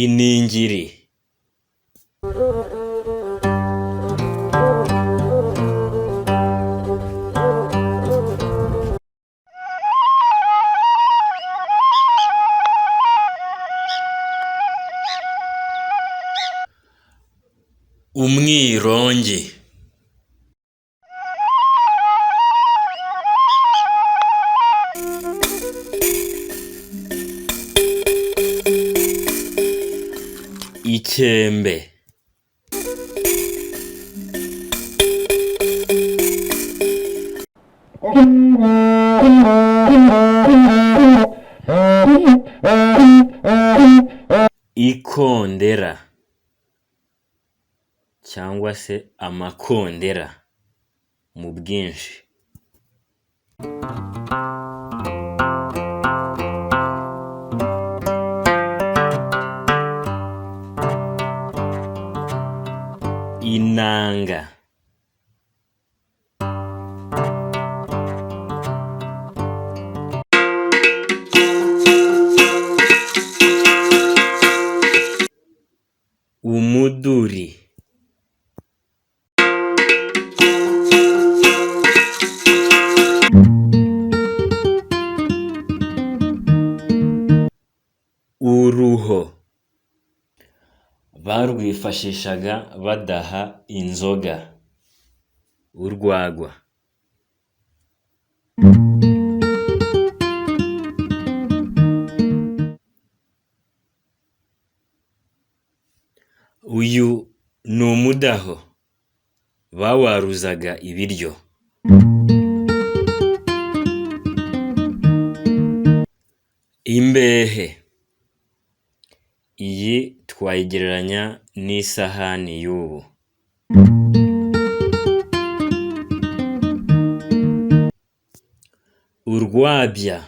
iningiri, umwirongi, ikembe, ikondera cyangwa se amakondera mu bwinshi, inanga, umuduri, uruho barwifashishaga badaha inzoga, urwagwa, uyu ni umudaho bawaruzaga ibiryo, imbehe, iyi twayigereranya n'isahani y'ubu, urwabya,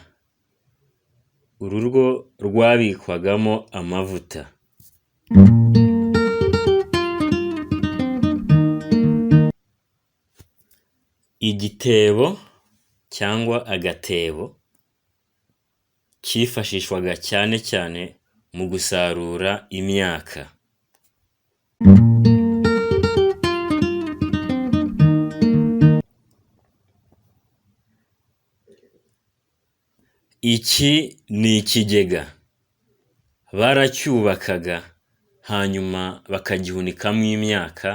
uru rwo rwabikwagamo amavuta, igitebo cyangwa agatebo cyifashishwaga cyane cyane mu gusarura imyaka, iki ni ikigega baracyubakaga hanyuma bakagihunikamo imyaka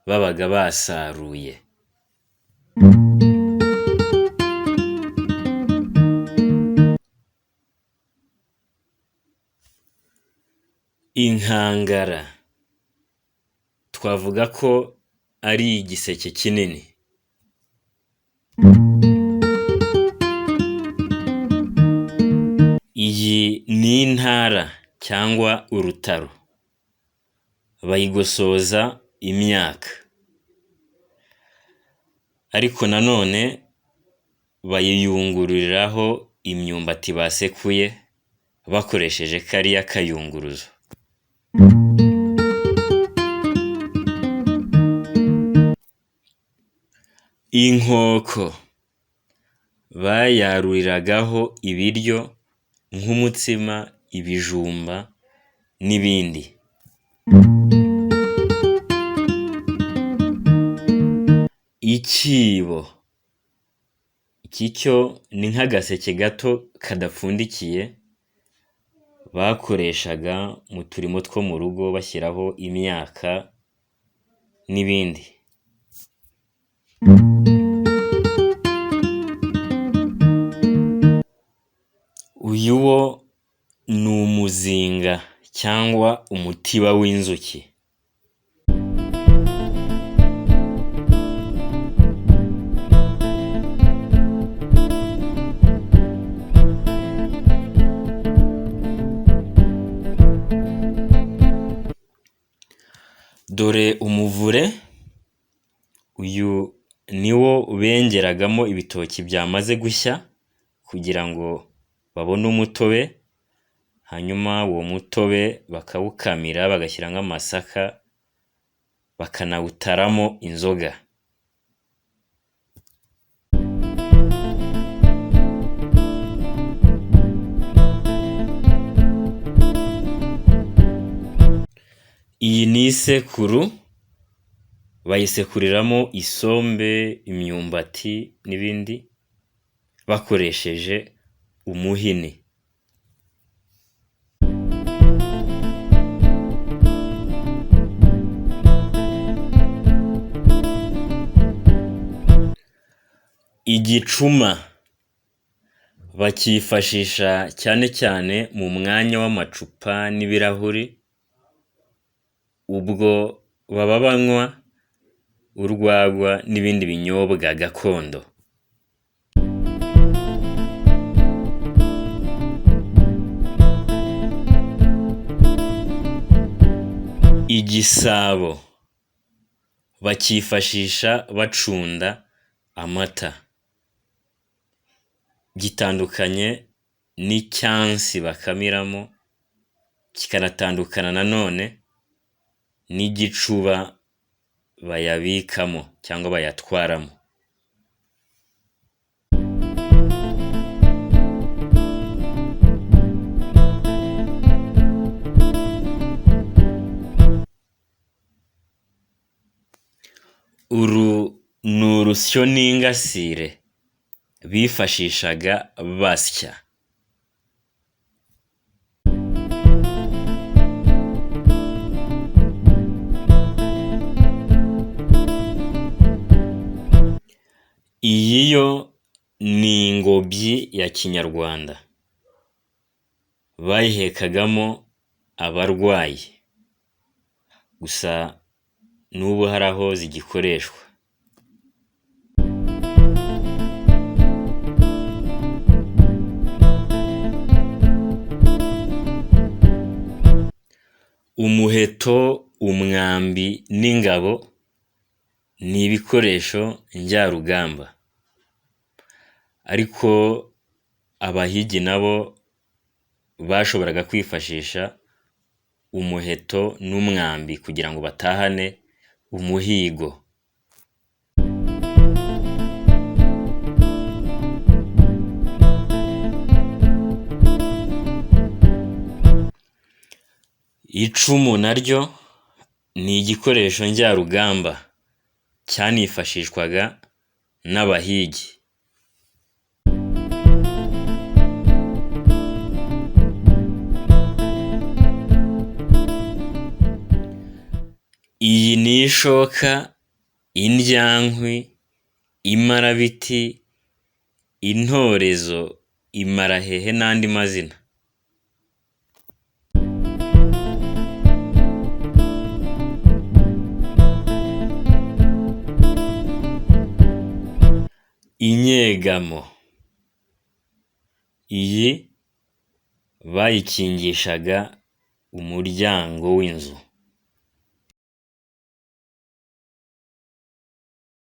babaga basaruye, inkangara twavuga ko ari igiseke kinini, iyi ni intara cyangwa urutaro bayigosoza imyaka, ariko nanone bayiyungururiraho imyumbati basekuye bakoresheje kariya kayunguruzo, inkoko bayaruriragaho ibiryo nk'umutsima, ibijumba n'ibindi, ikibo, iki cyo ni nk'agaseke gato kadapfundikiye bakoreshaga mu turimo two mu rugo bashyiraho imyaka n'ibindi, uyu wo ni umuzinga cyangwa umutiba w'inzuki, dore umuvure, uyu niwo bengeragamo ibitoki byamaze gushya kugira ngo babone umutobe, hanyuma uwo mutobe bakawukamira bagashyiramo amasaka bakanawutaramo inzoga. Iyi ni isekuru bayisekuriramo isombe, imyumbati n'ibindi bakoresheje umuhini. Igicuma bakifashisha cyane cyane mu mwanya w'amacupa n'ibirahuri, ubwo baba banywa urwagwa n'ibindi binyobwa gakondo. Igisabo bakifashisha bacunda amata, gitandukanye n'icyansi bakamiramo, kikanatandukana nanone n'igicuba bayabikamo cyangwa bayatwaramo. Uru ni urusyo n'ingasire bifashishaga basya. Iyi yo ni ingobyi ya kinyarwanda bayihekagamo abarwayi, gusa n'ubu hari aho zigikoreshwa. Umuheto, umwambi n'ingabo ni ibikoresho njyarugamba, ariko abahigi nabo bashoboraga kwifashisha umuheto n'umwambi kugira ngo batahane umuhigo. Icumu naryo ni igikoresho njyarugamba cyanifashishwaga n'abahigi. Iyi ni ishoka, indyankwi, imarabiti, intorezo, imarahehe n'andi mazina. Inyegamo, iyi bayikingishaga umuryango w'inzu.